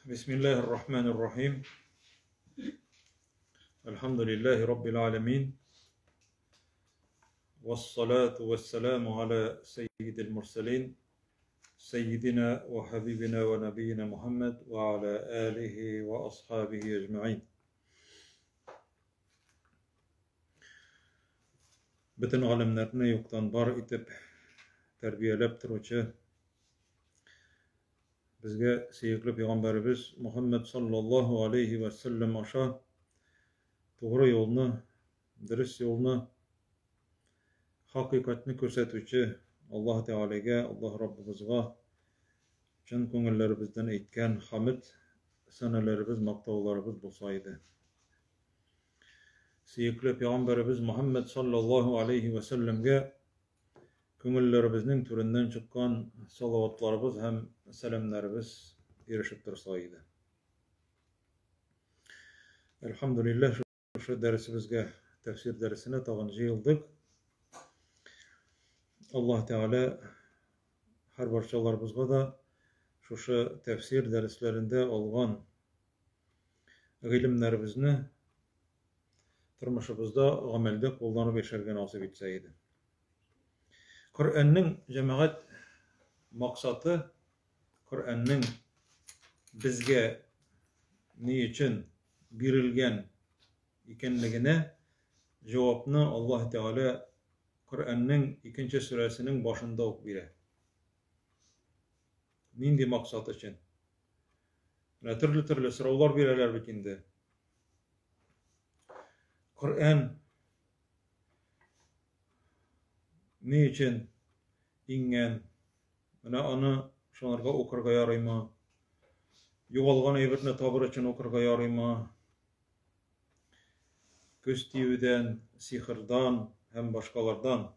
Bismillahirrahmanirrahim. Elhamdülillahi Rabbil alemin. Vessalatu vesselamu ala seyyidil murselin. Seyyidina ve habibina ve nebiyyina Muhammed ve ala alihi ve ashabihi ecma'in. Bütün alemlerini yoktan bar itip terbiyelep turuvchi bizge seyikli Peygamberimiz Muhammed sallallahu aleyhi ve sellem aşa doğru yolunu, dürüst yolunu, hakikatini körsetuvchi Allah Teala'ga, Allah Rabbimizga cın köngüllerimizden eytken hamid sanalarımız, maktavlarımız bolsaydı. Seyikli Peygamberimiz Muhammed sallallahu aleyhi ve sellemge köngüllerimizin türünden çıkan salavatlarımız hem selamlarımız erişip dursaydı. Elhamdülillah şu dersimizge, tefsir dersine tağıncı yıldık. Allah Teala her barçalarımızga da şu tefsir derslerinde algan ilimlerimizni turmuşumuzda amelde kullanıp yaşargen nasip etseydi. Kur'an'ın cemaat maksatı, Kur'an'ın bizge niçin birilgen ikenligine cevapını Allah Teala Kur'an'ın 2. suresinin başında okuyur. Nindi maksat için? Türlü sorular verirler bitinde. Kur'an niçin ingen? Onu şonlarga okurga yarayma? Yoğalgan eybirne tabir için okurga yarayma? Göz tiyüden, sihirdan hem başkalardan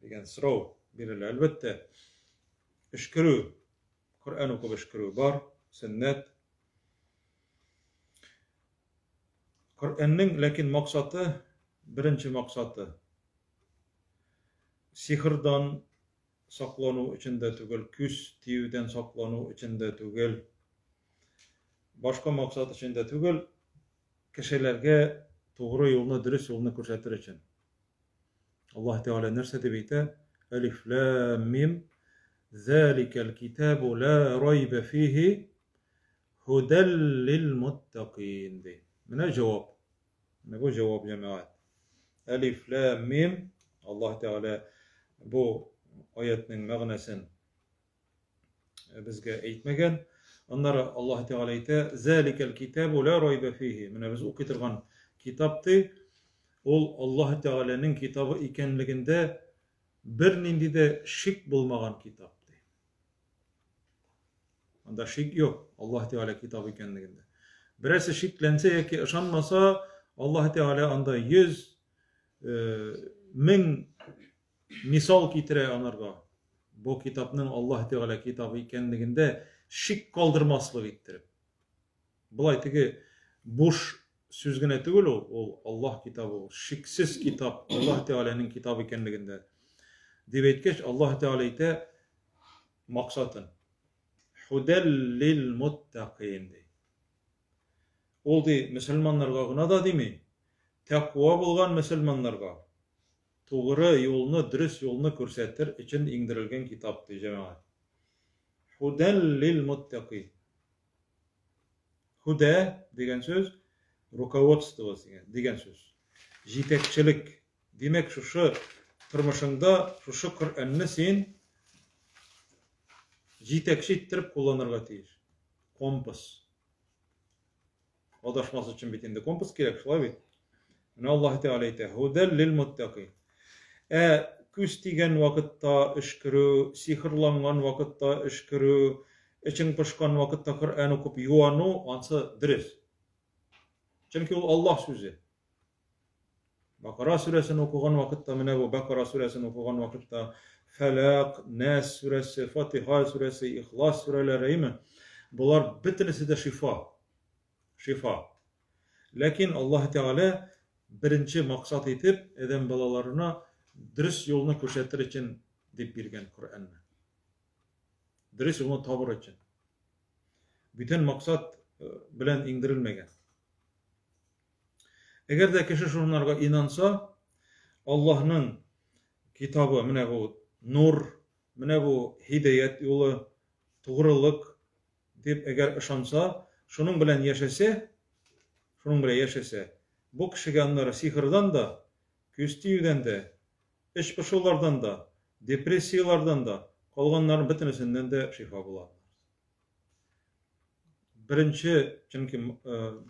degan so'rov beriladi. Albatta ishkiruv, Qur'on o'qib ishkiruv bor, sunnat. Qur'onning lekin maqsadi, birinchi maqsadi sihirdan saqlanuv içinde tugul, ko'z tiyudan saqlanuv içinde tugul, boshqa maqsad içinde tugul, kishilarga to'g'ri yo'lni, durust yo'lni ko'rsatir uchun. Allah Teala nerse deb aytadi? Alif lam mim zalikel kitabu la rayba fihi hudal lil muttaqin. Mana javob. Mana bu javob cemaat. Alif lam mim, Allah Teala bu oyatning ma'nosini bizga aytmagan. Onlara Allah Teala aytadi: "Zalikel kitabu la rayba fihi." Mana biz o'qitirgan kitaptı, ol Allah Teala'nın kitabı ikenliginde bir nindi de şik bulmagan kitaptı. Onda şik yok Allah Teala kitabı ikenliginde. Birisi şiklense ya ki ışanmasa Allah Teala anda 100.000 misal kitire anarga. Bu kitapның Allah Teala kitabı ikenliginde şik kaldırmaslık ettirip. Bulay tigi boş Süzgüne tugul ol Allah kitabı, şiksiz kitap, Allah Teala'nın kitabı ikenliginde. Deb aytgach Allah Teala aytadi maqsadın. Hudal lil muttaqin. Ol di musulmonlarga gına da demi? Taqvo bo'lgan musulmonlarga to'g'ri yo'lni, durust yo'lni ko'rsatir uchun indirilgan kitaptı cemaat. Hudal lil muttaqin. Huda degan so'z rukovodstvo degan so'z. Yetekçilik. Demek şu turmushingda şu Qur'onni sen yetekçi ettirip kullanırga teyish. Kompas. Adashmas uchun bitinde kompas kerak, shulay bit. Mana Allah Teala aytadi: "Hudal lil muttaqin." Ko'z tigan vaqtda ish ko'ruv, sehrlangan vaqtda ish ko'ruv, iching pishgan vaqtda Qur'on o'qib yuvanu, ansa durust. Çünkü o Allah sözü. Bakara suresini okugan vakitte, mine bu Bakara suresini okugan vakitte Felak, Nas suresi, Fatiha suresi, İhlas sureleri mi? Bunlar bitinisi de şifa. Şifa. Lakin Allah Teala birinci maksat etip eden balalarına dürüst yolunu ko'rsatir için deb bergan Qur'onni. Dürüst yolunu tabir için. Bütün maksat bilen indirilmegen. Eğer de kişi şunlarga inansa, Allah'ın kitabı, mine bu nur, mine bu hidayet yolu, doğruluk dip eğer ışansa, şunun bilen yaşasa, bu kişiге onlara sihirden da, küstüyüden de, iç pışılardan da, depresiyalardan da, kalganların bütünüsünden de şifa bular.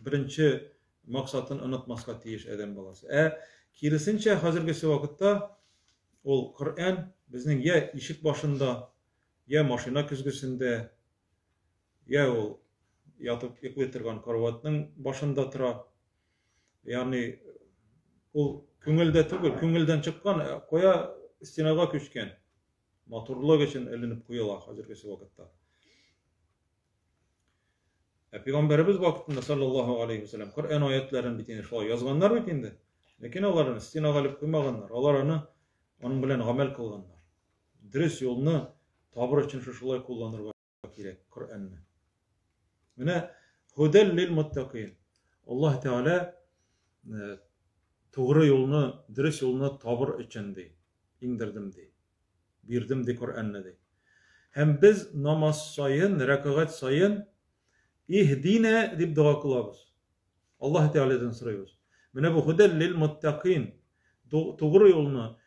Birinci maksatın unutmaska tiyiş eden balası. Kirisinçe hazırgısı vakitta ol Kur'an bizning ya işik başında, ya maşina küzgüsünde, ya ol yatıp yıkıtırgan karvatının başında tıra. Yani ol küngülde tügül, küngülden çıkkan koya istinaga küçken. Motorluğu için elinip koyuyorlar hazırgısı vakitta. Peygamberimiz vaktinde sallallahu aleyhi ve sellem Kur'an ayetlerini bitini şolay yazganlar bitindi. Lekin onların istinaga alıp koymaganlar. Onlar onun bilen amel kılganlar. Dürüst yolunu tabir için şolay kullanırga gerek Kur'an'ı. Mine hudel lil muttaqin. Allah Teala doğru yolunu, dürüst yolunu tabir için de indirdim de. Birdim de Kur'an'ı de. Hem biz namaz sayın, rekaat sayın İhdine dip dua kılabız. Allah Teala'dan soruyuz. Mine bu hudel lil muttaqin. Doğru yolunu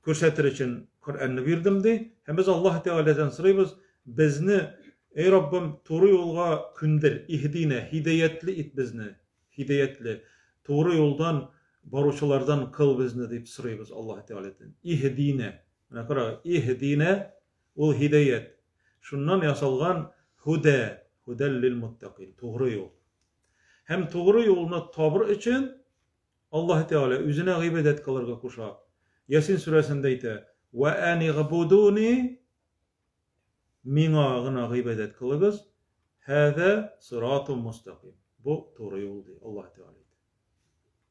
көрсәтер için Kur'an'ı verdim de. Hem biz Allah Teala'dan soruyuz. Bizni ey Rabbim doğru yolga kündür. İhdine hidayetli it bizni. Hidayetli. Doğru yoldan baruşulardan kıl bizni deyip soruyuz Allah Teala'dan. İhdine. Mine kara ihdine ol hidayet. Şundan yasalgan hude. Hudel lil muttaqin. Doğru yol. Hem doğru yoluna tabir için Allah Teala üzüne gıybet kılırga kuşa. Yasin suresinde ise ve ani gabuduni mina gına gıybet kılırız. Hâze sıratun mustaqim. Bu doğru yol değil. Allah Teala.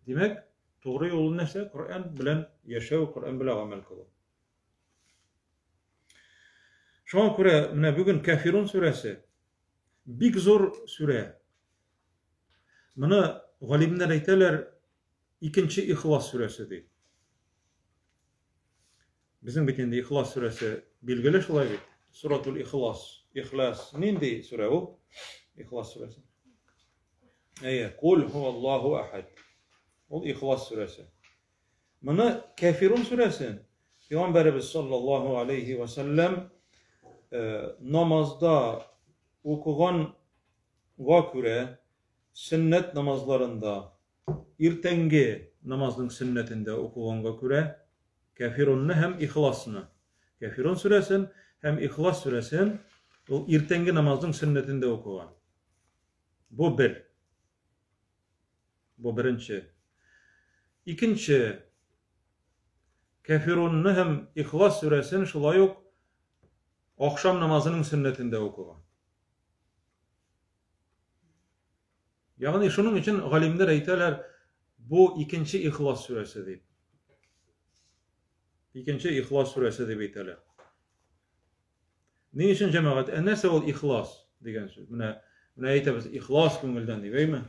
Demek doğru yol neyse Kur'an bilen yaşav, Kur'an bilen amel kılır. Şu an bugün Kafirun suresi big zor süre. Bunu galimler aytalar ikinci İhlas suresi deyip. Bizim bitinde İhlas suresi bilgili şolay bit. Suratul İhlas. İhlas nindi sure o? İhlas suresi. Kul huvallahu ahad. O İhlas suresi. Bunu Kafirun suresi. Peygamberimiz sallallahu aleyhi ve sellem namazda okugan vakure sünnet namazlarında irtengi namazın sünnetinde okugan vakure Kafirun'u hem İhlas'ını Kafirun suresin hem İhlas suresin o irtengi namazın sünnetinde okugan. Bu bir. Bu birinci. İkinci Kafirun'u hem İhlas suresin şulay yok akşam namazının sünnetinde okugan. Yani şunun için galimler aytalar bu ikinci İhlas suresi deyip. İkinci İhlas suresi deyip aytalar. Ne için cemaat? Nese ol İhlas degen söz. Buna aytabız İhlas köngülden deyip, mi?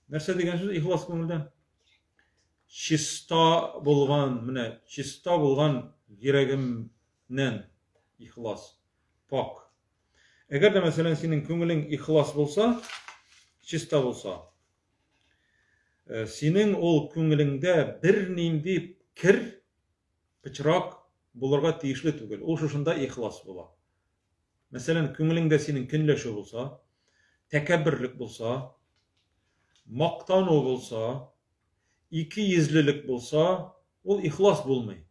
Nerse degen söz İhlas köngülden? Çista bulgan yüregimden İhlas, pak. Eğer de mesela senin köngülün İhlas bolsa, çista bolsa, senin ol köngülünde bir nindi kir, pıçrak bularga tiyişli tügül. O şuşunda ihlas bola. Mesela köngülünde senin kinleşi bolsa, tekebbirlik bolsa, maktanu bolsa, iki yüzlülük bolsa, ol ihlas bulmay.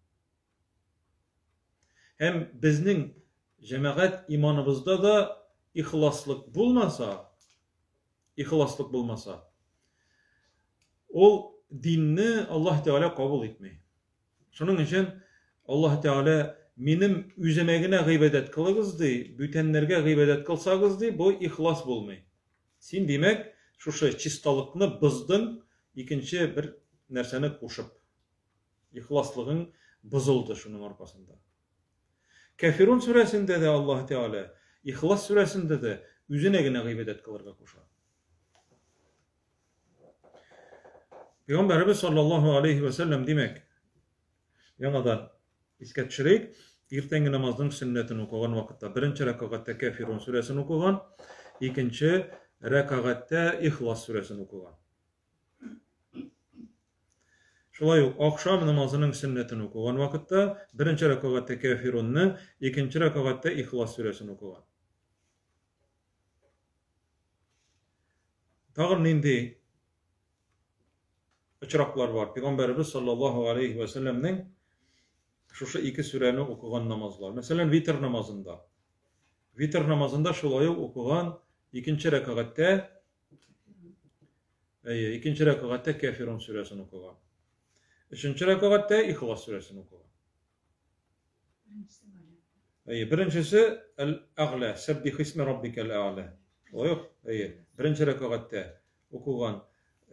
Hem bizning cemaat imanımızda da ihlaslık bulmasa, o dinni Allah Teala kabul etmey. Şunun için Allah Teala benim üzemegine gıybet kılığızdı, bütenlerge gıybet kılsağızdı, bu ihlas bulmay. Sen demek şu çistalıkını bızdın, ikinci bir nerseni koşup. İhlaslığın bızıldı şunun arkasında. Kafirun suresinde de Allah Teala, İhlas suresinde de üzüne gine gıybedet kılırga koşar. Peygamberimiz sallallahu aleyhi ve sellem demek, yanadan isket çirik, irtengi namazın sünnetini okugan vakitte, birinci rekatta Kafirun suresini okugan, ikinci rekatta İhlas suresini okugan. Şolay akşam namazının sünnetini okugan vakitte, birinci rekatta Kafirun'ni, ikinci rekatta İhlas suresini okugan. Tağın indi uçraklar var. Peygamberimiz sallallahu aleyhi ve sellem'nin şu iki sureni okugan namazlar. Mesela vitr namazında. Vitr namazında şolay okugan ikinci rekatta Kafirun suresini okugan. Üçüncü rekatta İhlas suresini okugan. Birincisi el-A'la, sebbih ismi rabbikel-A'la. O yok. Birinci rekatta okugan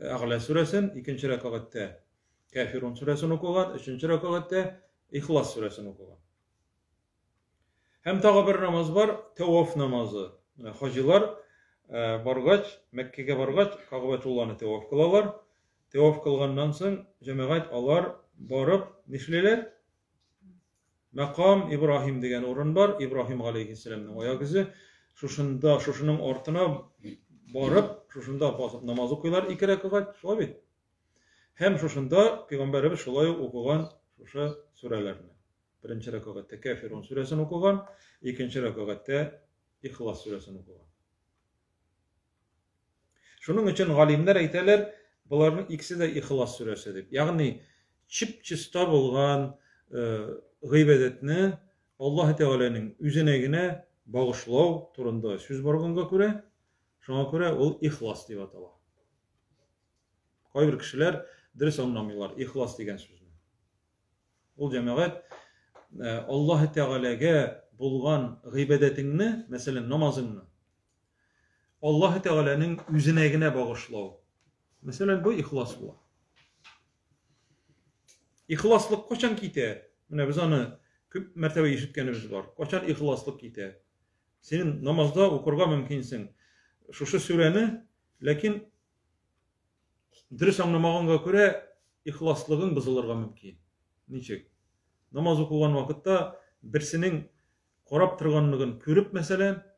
A'la suresini, ikinci rekatta Kafirun suresini okugan, üçüncü rekatta İhlas suresini okugan. Hem tağı bir namaz var, tevaf namazı. Hacılar bargaç, Mekke'ye bargaç, Ka'betullah'ını tevaf kılalar. Tevaf kılgandan soň cemaat alar barıp nişleler? Makam İbrahim degen orun var. İbrahim aleyhisselam'ın ayak izi. Şuşunun ortuna barıp, şuşunda basıp namaz okuylar. 2 rekat şolay bit. Hem şuşunda Peygamberimiz şolay okugan şuşa surelerini. Birinci rekatta Kafirun suresini okugan, ikinci rekatta İhlas suresini okugan. Şunun için galimler aytalar, bularning ikisi de İhlas suresi dep. Yani çip-çista bolgan gıybedetini Allah Teala'nın üzünegine bağışlaw turunda söz barganga göre, şoňa göre ol İhlas dep atalar. Gaýr kişiler dürüst anlamıyorlar İhlas degen sözni. Ol cemaat Allah Teala'ga bolgan gıybedetini, mesela namazını Allah Teala'nın üzünegine bağışlaw. Mesela bu İhlas bu. İhlaslık koçan kite. Mine biz onu köp mertebe işitkenimiz var. Koçan ihlaslık kite. Senin namazda okurga mümkinsin. Şuşu sureni, lakin dürüst anlamaganga göre ihlaslığın bızılırga mümkin. Niçek? Namaz okugan vakıtta birsinin korap tırganlığın körüp mesela,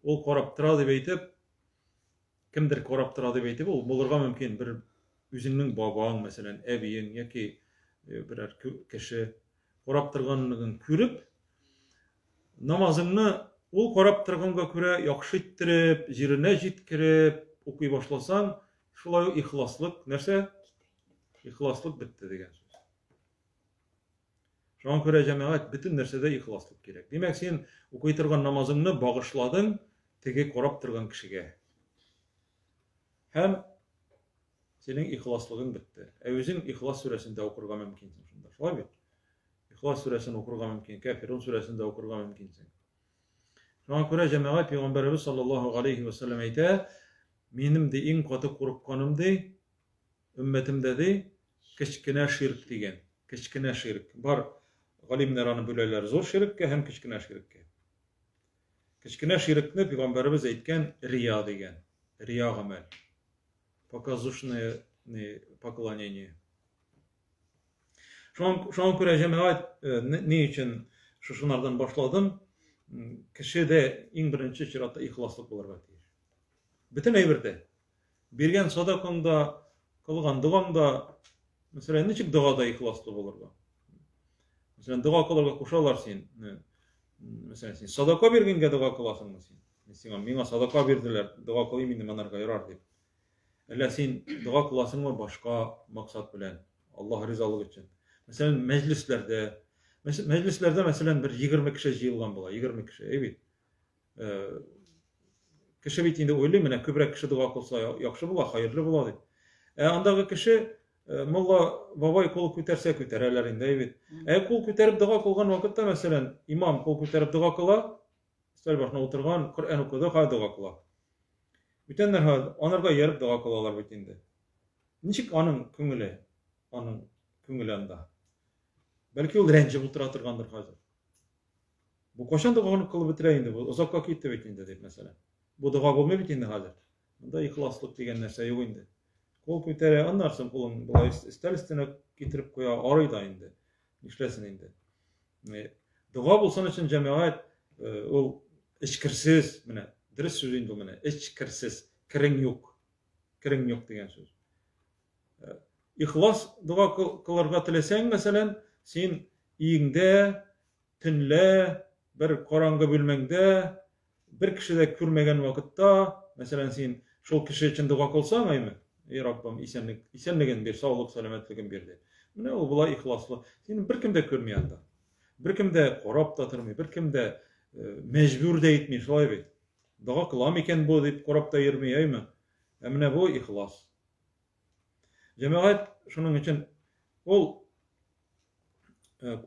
ol korap tıra dep eytip, kimdir korap tıra dep eytip, ol bolurga mümkin. Bir üzüňniň babaň mesela, ebiň ýa-ki birer kişi korap tırganlığın körüp, namazını ol korap tırganga göre ýakşy etdirip, jirine jitkirip okuy başlasan, şolay ihlaslyk nerse? İhlaslyk bitdi degen söz. Şoňa göre cemaat bütün nersede ihlaslyk gerek. Demek sen okuy tırgan namazyňny bagyşladyň tege korap tırgan kişige. Hem senin ihlaslygyň bitdi. Özüň İhlas suresinde okurga mümkinsin şunda. Şolay bit. İhlas suresini okurga mümkin, Kafirun suresinde okurga mümkinsin. Şoňa göre cemaat Peygamberimiz sallallahu aleyhi ve sellem aýta, menim de iň gaty gorupkanymdy ümmetimde de kiçkine şirk degen. Kiçkine şirk. Bar galimler any böleler zor şirkke hem kiçkine şirkke. Kiçkine şirkni Peygamberimiz aýtgan riya degen. Riya amel. Показушное поклонение. Şoňa göre cemaat ne için şuşunlardan başladım? Kişide iň birinçi şeratda ihlaslyk bolarga tiýer. Bütün eýbirde. Bergen sadakanda, kılgan duanda, mesela niçik duada ihlaslı bolarga? Mesela dua kılarga koşalar sen. Mesela sen sadaka bergenge dua kılasyňmy sen? Mesela meňe sadaka berdiler, dua kılaýym indi manarga yarar dep. Ella sen dua kılasyňmy başka maksat bilen, Allah rizalygy üçin. Mesela meclislerde mesela bir 20 kişi jyylgan bolar, 20 kişi, evet. Kişi bitinde öýleýin, mene köprek kişi dua kılsa ýakşy bolar, haýyrly bolar dep. Andaky kişi mulla babay kol köterse kötereler indi, evet. Kol köterip dua kılgan wakitda mesela imam kol köterip dua kıla, stel başına oturgan Kur'an okudy, ha dua kıla. Bütünler onarga ýerip dua kılalar bitinde. Niçik anyň köňülinde? Belki ol renjip otura turgandyr hazır. Bu koşan duany kılıp bitireýindi, bu uzakka gitdi bitinde dep mesela. Bu dua bolmay bitindi hazır. Bunda ihlaslık degen nerse yok indi. Kol kötere anlarsın kulun bulay istelistine getirip koya arayda indi. İşlesin indi. Dua bolsan için cemaat ol içkirsiz mene dürüst söz indi mene içkirsiz kirin yok. Kirin yok degen söz. İhlas dua kılarga tilesen mesela sen iyinde tünle bir korangı bölmengde bir kişi de körmegen vakıtta mesela sen şol kişi için dua kılsan aymy? Ey Rabbim isenligen bir sağlık selametligen berdi. Mene ol bulay ihlaslı. Sen bir kim de körmeýän da. Bir kim de korap da turmy, bir kim de mecbur da etmey şolay bit. Dua kılam eken bu dip korap da ýermeýärmi? Emine bu ihlas. Cemaat şunun için ol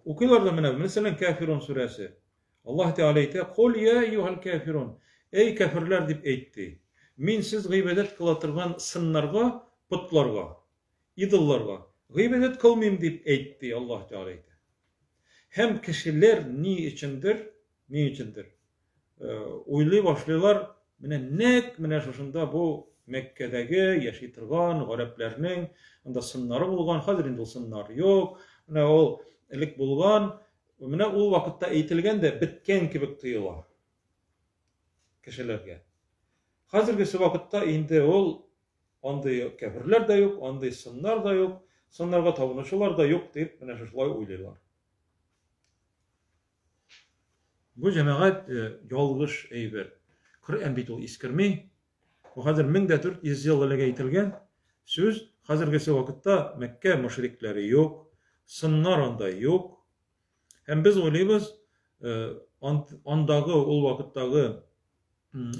okuylarla mesela Kafirun suresi. Allah Teala ite "Kul ya eyyuhel kafirun." Ey kafirler dip eýtdi. Min siz gıybedet kılatırgan sınlarga, putlarga, idollarga gıybedet kılmayım dip eýtdi Allah Teala ite. Hem kişiler ni içindir? Uyly başlylar mene şuşunda bu Mekke'deki yaşaytırgan gareplerinin onda sınları bulgan, hazır indi sınnar yok. Mene ol elik bulgan, mene ol vakıtta eýtilgen de bitken kibik tuyular kişilerge. Hazırgısı vakıtta indi ol onday kafirler de yok, onday sınnar da yok, sınlarga tapınuşular da yok deyip mene şuşulay uylaylar. Bu cemaat yolgış eýber. Kur'an bit ol iskirmi. Bu hazır 1400 ýyl elege eýtilgen söz hazırgısı vakıtta Mekke müşrikleri yok, sınnar onda yok. Hem biz oylaýbys ondagy ol vakıtdagy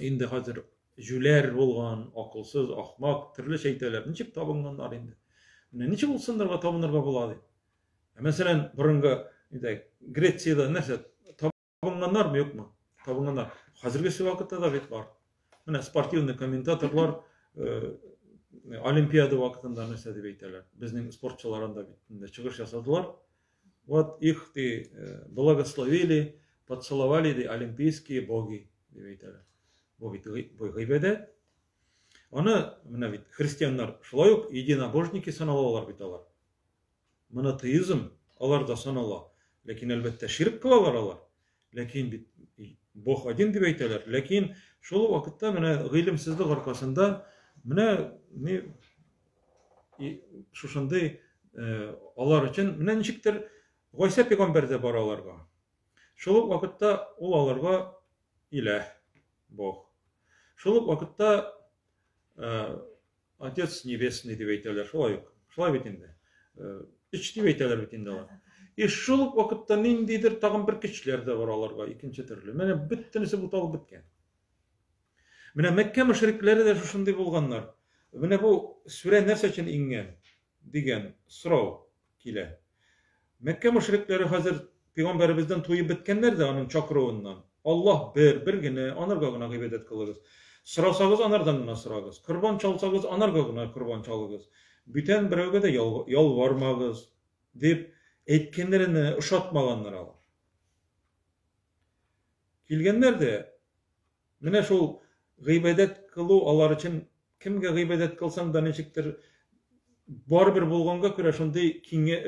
indi hazır jüler bolgan, akılsız, ahmak, türlü şeyteler niçip tapınganlar indi. Niçip ol sındarga tapınarga bolady? Mesela burunga Gretsiyada näse tapınganlar mı yok mu? Tapınganlar. Hazırgısı vakıtta da bit var. Mene sportivny kommentatorlar Olimpiada vakitinde näse dip eýtler. Bizning sportçylarynda bitinde çygyş ýasadylar. Вот их благословили, поцеловали олимпийские боги dip eýtler. Bu gıybedet. Onu mene bit hristiyanlar şolay ok единобожники sanalalar bit alar. Monoteizm alar da sanala. Lekin elbette şirk kılalar alar. Lekin bit Bog adin dip eýtler. Lekin şol vakitda mene gylimsizlik arkasında mene şuşunday alar için mene niçikdir Goýsa peýgamberde bar alarga. Şol vakitda ol alarga ilah, Bog. Şol vakitda Отец Небесный dip eýtler. Şolay bitinde. Üç dip eýtler bitinde alar. Şol vakitda nindidir tagyn bir kişiler de bar alarga ikinci türlü. Mene bittinisi bu taly bitken. Mene Mekke müşrikleri de şuşunday bolganlar. Mene bu süre näse üçin ingen digen soraw kile. Mekke müşrikleri hazır Peygamberimizden toýup bitkenler de onun çakrawyndan. Allah birgine onarga gına gıybet kılırız. Sırasagyz onardan gına sıragız. Kurban çalsagyz onarga gına kurban çalygyz. Biten birege de ýalwarmagyz dip etkenlerini uşatmaganlar alar. Kilgenler de mene şol gıybedet kılu alar için kimge gıybedet kılsan da neçiktir bar bir bolganga görä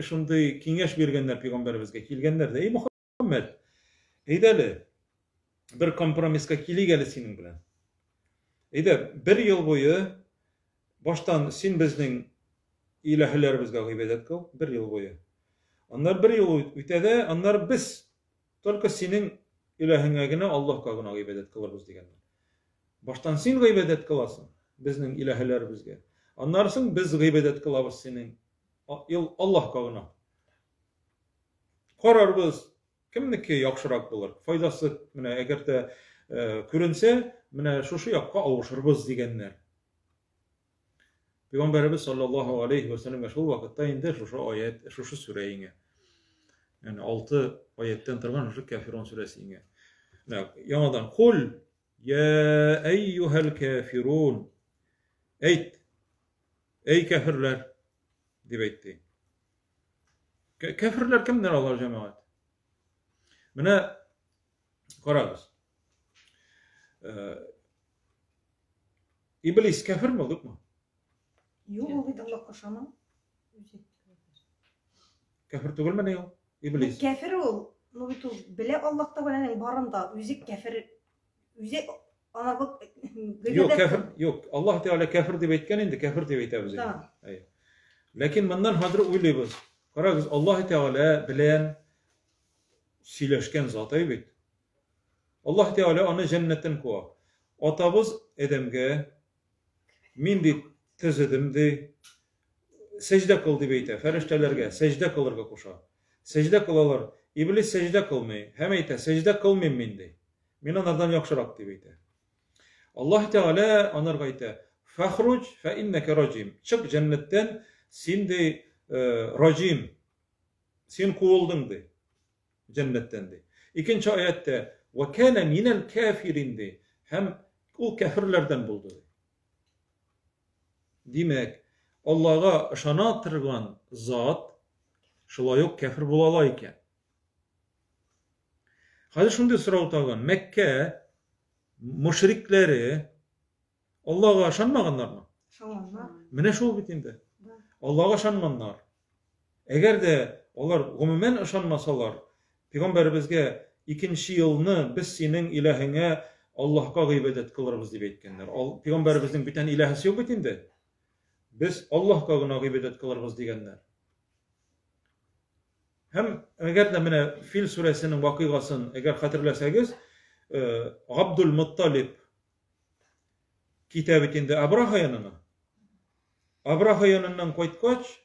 şunday kiňeş bergenler peýgamberimizge kilgenler de ey Muhammed eýdeli bir kompromiska kiligeli seniň bilen. Eýde bir ýyl boýu baştan sen bizning ilahlerimizge gıybedet kıl bir ýyl boýu. Onlar bir ýyl ütede onlar biz tolka seniň ilahiňe gine Allah'a gına gıybedet kılırız digenler. Baştan sen gıybedet kılasın bizning ilahlerimizge. Anlarsın biz gıybedet kılabız senin Allah kavına. Kararbız kimniki yaxşırak bolar. Faydası mene egerde körünse mene şuşu ýakka awşyrbız digenler. Peygamberimiz sallallahu aleyhi ve sellem şol wagtda indi şuşu ayet, şuşu süreýiňe. Yani 6 ayetten turgan şuşu Kafirun suresiňe. Ýanadan kul ya eyyuhel kafirun. Ey kafirler dip eýtdi. Kafirler kimler alar cemaat? Mene garagyz. İblis kafir mi olduk mu? Yok o bir Allah koşama. Kafir tugul mu ne o? İblis. Kafir ol. No bitu bile Allah'ta bilenin barında üzük kafir. Üzük ana bak. Yok kafir yok. Allah Teala kafir diye etken indi kafir diye etemiz. Tamam. Lakin bundan hadır uyluyuz. Karagız Allah Teala bilen sileşken zatay bit. Allah Teala onu cennetten kova. Atabız Edemge mindi tezedimdi secde kıldı beyte. Feriştelerge secde kılırga koşa. Secde kılalar. İblis secde kılmayı. Hem eyte secde kılmayın mindi. Min onlardan yakşırak beyte. Allah Teala onlarga eyte. Fahruc fe inneke racim. Çık cennetten sindi racim. Sen kuvuldun de. Cennetten de. İkinci ayette ve kâne minel kafirindi. Hem o kafirlerden buldu. Demek Allah'a ışana tırgan zat şula yok kafir bulalayken. Hadi şunu sırav tağın. Mekke müşrikleri Allah'a ışanmaganlar mı? Şamanlar. Mine şol bitinde. Allah'a ışanmanlar. Eğer de onlar umumen ışanmasalar Peygamberimizge ikinci yılını biz senin ilahine Allah'a gıybedet kılırız diye etkenler. Peygamberimizin bir tane ilahisi yok bitinde. Biz Allah'a gıybedet kılırız diyenler. Hem eğer de mine Fil suresinin vakıgasını eğer hatırlasanız Abdülmuttalib kitabetinde Abraha yanına. Abraha yanından koytkoç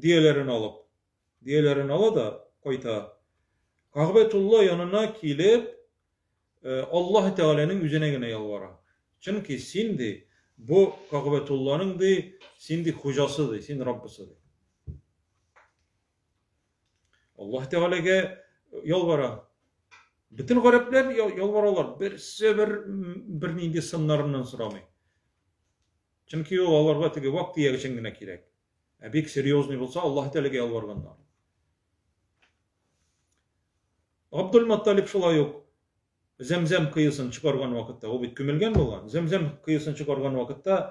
diyelerini alıp da koyta. Ka'betullah yanına kilip Allah Teala'nın yüzüne gene yalvara. Çünkü şimdi bu Ka'betullah'ın da şimdi hocasıdır, şimdi Rabbisidir. Allah Teala'ya yalvara. Bütün garipler yalvaralar. Bir neydi sınırından sıramay. Çünkü o Allah'a tege vakti geçengine kirek. Bek seryozni olsa Allah Teala'ya yalvarganlar. Abdülmuttalib şolay yok. Zemzem kıyısını çıkargan vakitte, o bit kümelgen bolgan. Zemzem kıyısını çıkargan vakitte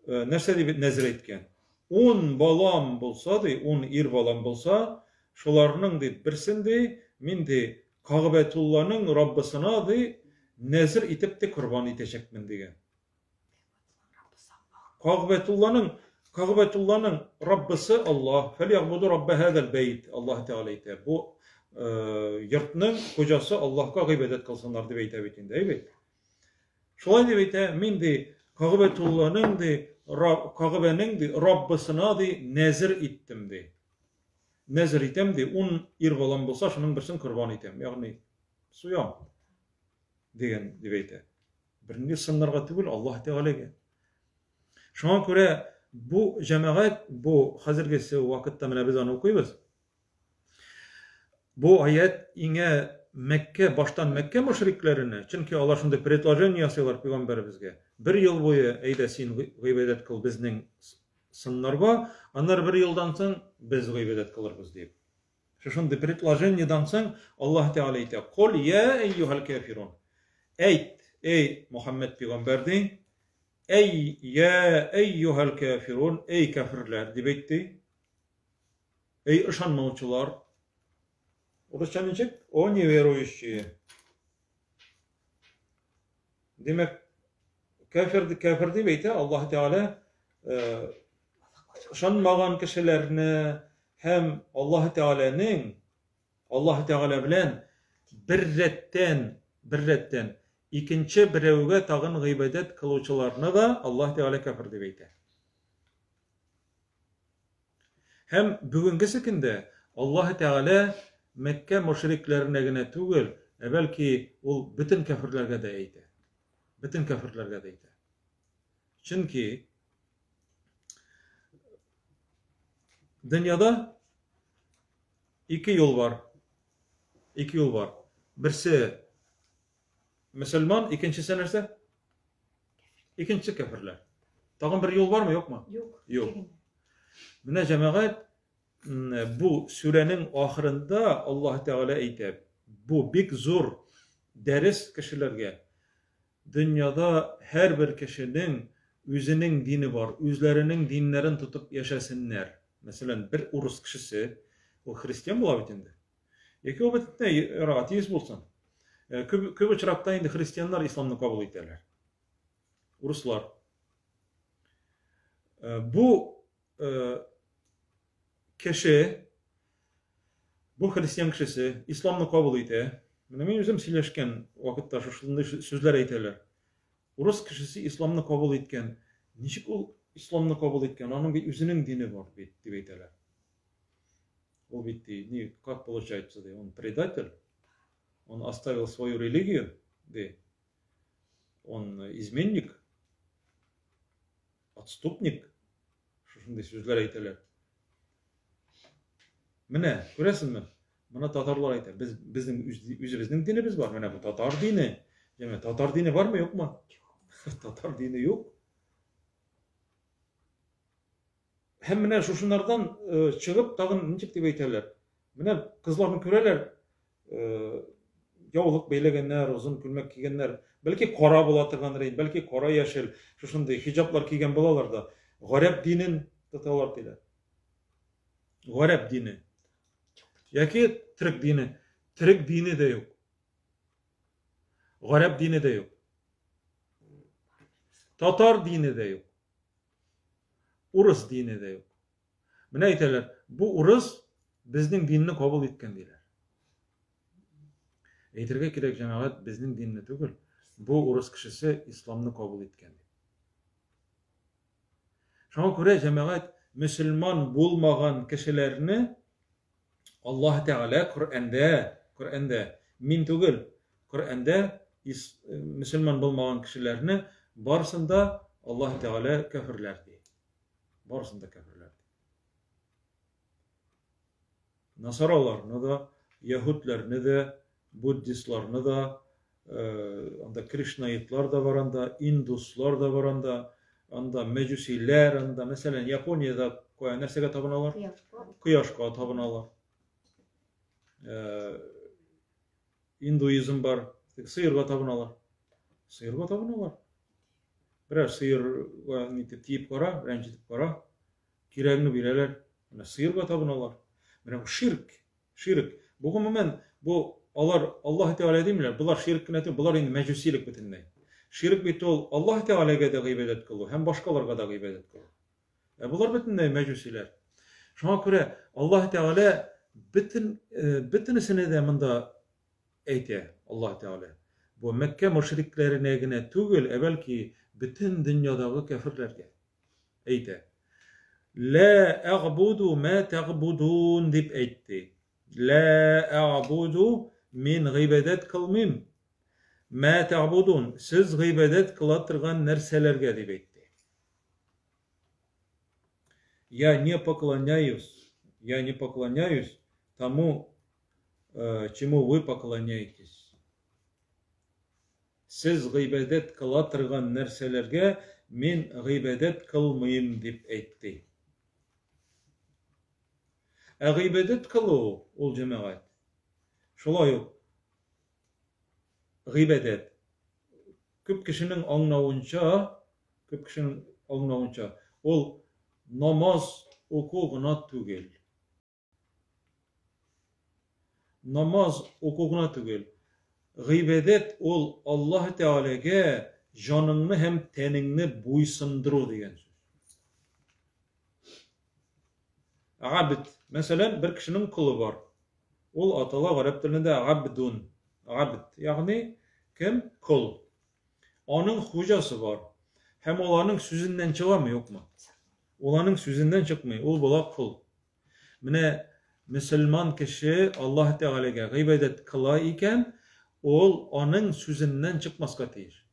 nerse diye nezir etken. 10 balam bolsa di, 10 ir balam bolsa, şolarının di birsinde min di Ka'betullah'ın Rabbisine di nezir itip de kurban itecekmin degen. Ka'betullah'ın Rabbisi Allah. Felyabudu Rabbe hadal beyt. Allah Teala ite. Bu yurtның hocası Allah'a gıybedet kılsınlar diye eytebetinde. Evet. Şolay diye eyte min di Ka'betullah'ın di Ka'be'nin di Rabbisine di nezir ittim di. Nezir item di 10 ir balam bolsa şunun birsin kurban item. Yani suyam degen diye eyte. Birinci sınırga tugul Allah Teala'ga. Şuna göre bu cemaat bu hazırgisi vakitte mine biz onu okuyuz. Bu ayet yine Mekke, baştan Mekke müşriklerini, çünkü Allah şunda predlojen yazıyorlar Peygamberimizge. Bir yıl boyu eydesin gıybedet kıl bizning sınırga, onlar bir yıldan soň biz gıybedet kılırız deyip. Şunda predlojendan soň Allah Teala eyte, "Kul ya eyyuhal kafirun." Eyt, ey Muhammed Peygamberdi, ey ya eyyuhal kafirun, ey kafirler deyip eytti. Ey ışanmavçılar. Orada necek? O neveroющие. Demek kafir deyip eyte Allah Teala ışanmagan kişilerini hem Allah Teala bilen bir retten ikinci birevge tagın gıybedet kıluvçılarını da Allah Teala kafir deyip eyte. Hem bugünküsükünde Allah Teala Mekke müşriklerine gene tugul, belki ol bütün kafirlerge de eyte. Bütün kafirlerge de eyte. Çünkü dünyada iki yol var. Birisi Müslüman, ikincisi neresi? İkincisi kafirler. Tağın bir yol var mı yok mu? Yok. Buna cemaat bu surenin ahirinde Allah Teala eytep. Bu bik zor ders kişilerge. Dünyada her bir kişinin özünün dini var, özlerinin dinlerin tutup yaşasınlar. Mesela bir Urus kişisi, o Hristiyan bula bitindi. Eki o bitinde ateist bulsan. Köp uçrakta indi Hristiyanlar İslam'ını kabul ederler. Uruslar. Bu kişi, bu Hristiyan kişisi İslam'ını kabul eder. Men özüm söyleşken vakitda şunday sözler aytırlar. Urus kişisi İslam'ını kabul etken, niçik ol İslam'ını kabul etken, onun bir özünün dini var dep aytırlar. Ол ведь не как получается, он предатель, он оставил свою религию, он изменник, отступник, şunday sözler aytırlar. Mine, göresinmi? Bana Tatarlar aytır. Bizim özümüzün dinimiz var. Mine bu Tatar dini. Yani Tatar dini var mı yok mu? Tatar dini yok. Hem mine şunlardan çıkıp dağın niçik dep aytırlar. Mine kızlarını köreler. Yavuluk beylegenler, uzun külmek kiygenler, belki kora bola turganlar, belki kora yaşıl, şunday hijablar kiygen bolalar da garip dinin tatalar diler. Garip dini. Yaki Türk dini. Türk dini de yok. Garip dini de yok. Tatar dini de yok. Urus dini de yok. Mine aytırlar, bu Urus bizning dinni kabul etken diler. Aytırga kerek jemaat bizning dinni tugul. Bu Urus kişisi İslam'ını kabul etken. Şoňa göre jemaat Müslüman bulmagan kişilerini Allah Teala Kur'an'da min tugul Kur'an'da Müslüman bulmagan kişilerini barsında Allah Teala kafirlerdi. Barsında kafirlerdi. Nasaralarını da, Yahudlarını da, Buddistlarını da, anda Krishnayitlar da var anda, Induslar da var anda, anda Mecusiler anda, mesela Japonya'da koyan nersege tapınalar? Kuyaşka tapınalar. Hinduizm var, sıyırga tapınalar. Sıyırga tapınalar. Birer sıyır tiyip kara, rencitip kara, kiregini bireler, sıyırga tapınalar. Bu şirk. Bugün hemen bu Allah Teala deyimler, bular şirk nedir? Bular indi mecusilik bütünlüğü. Şirk bitti ol Allah Teala'ya da gıybet kılıyor, hem başkalarına da gıybet kılıyor. Bular bütünlüğü mecusiler. Şuna göre Allah Teala bütünisini de mında eyte Allah Teala. Bu Mekke müşriklerine gine tügül belki bütün dünyadaki kafirlerge eyte. La a'budu ma ta'budun dip eytti. La a'budu min gıybedet kılmim. Ma ta'budun siz gıybedet kılatırgan nerselerge dip eytti. Я не поклоняюсь тому, чему вы поклоняетесь. Siz gıybedet kılatırgan nerselerge min gıybedet kılmayım dip eytti. Gıybedet kılı ol cemaat. Şolay yok. Gıybedet. Köp kişinin anlayınca ol namaz okuğuna tügel. Namaz okuğuna tügel. Gıybedet ol Allah Teala'ya canını hem tenini buysunduru diyen söz. Abd. Mesela bir kişinin kulu var. Ol atalar Arap dilinde abdun. Abd. Yani kim? Kul. Onun hocası var. Hem olanın sözünden çıkar mı yok mu? Olanın sözünden çıkmıyor. Ol bola kul. Mine Müslüman kişi Allah Teala'ya gıybedet kıla iken ol onun sözünden çıkmaska teyir.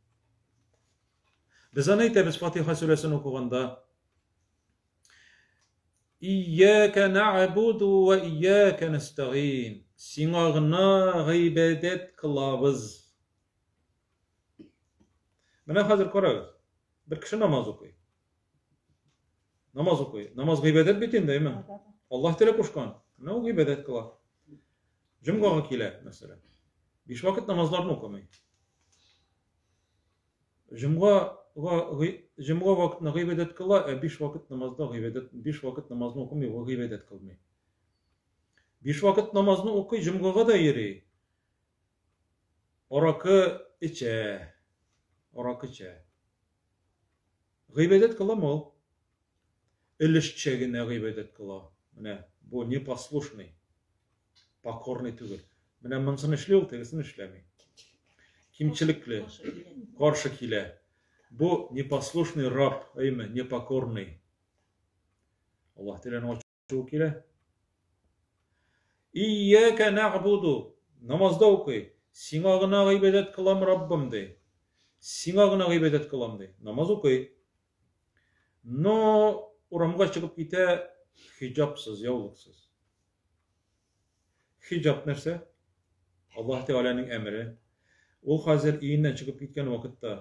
Biz anaytemiz Fatiha suresini okuganda İyyâke na'budu ve iyyâke nesta'in. Sinağına gıybedet kılabız. Mine hazır korağız. Bir kişi namaz okuyor. Namaz gıybedet bitin değil mi? Allah Teala koşkan. Ne o gıybedet kılar? Cumgağa kile mesela. 5 vakit namazlarını okumayı. Cumgağa cumga vaqtini g'ibodat qila, 5 vaqt namozda g'ibodat, 5 vaqt namozni o'qimay va g'ibodat qilmay. 5 vaqt namozni o'qiy, jumgaga da yeri. Oraqı içe. Oraqı içe. G'ibodat qilama ol. Ilish chegine g'ibodat qila. Mana bu непослушный, покорный tugul. Mana bunisini ishlayol, tegisini ishlamay. Kimchilikli, qarshi kela. Bu непослушный rab, aymi, непокорный. Allah Teala'nın açığı kela. İyyâke na'budu. Namazda okuy. Singagına g'ibodat qilam Rabbim dey. Singagına g'ibodat qilam dey. Namaz okuy. No uramga chiqib kete hijabsız, yavliksiz. Hijab nerse? Allah Teala'nın emri. O hazır iyinden çıkıp gitken vakitte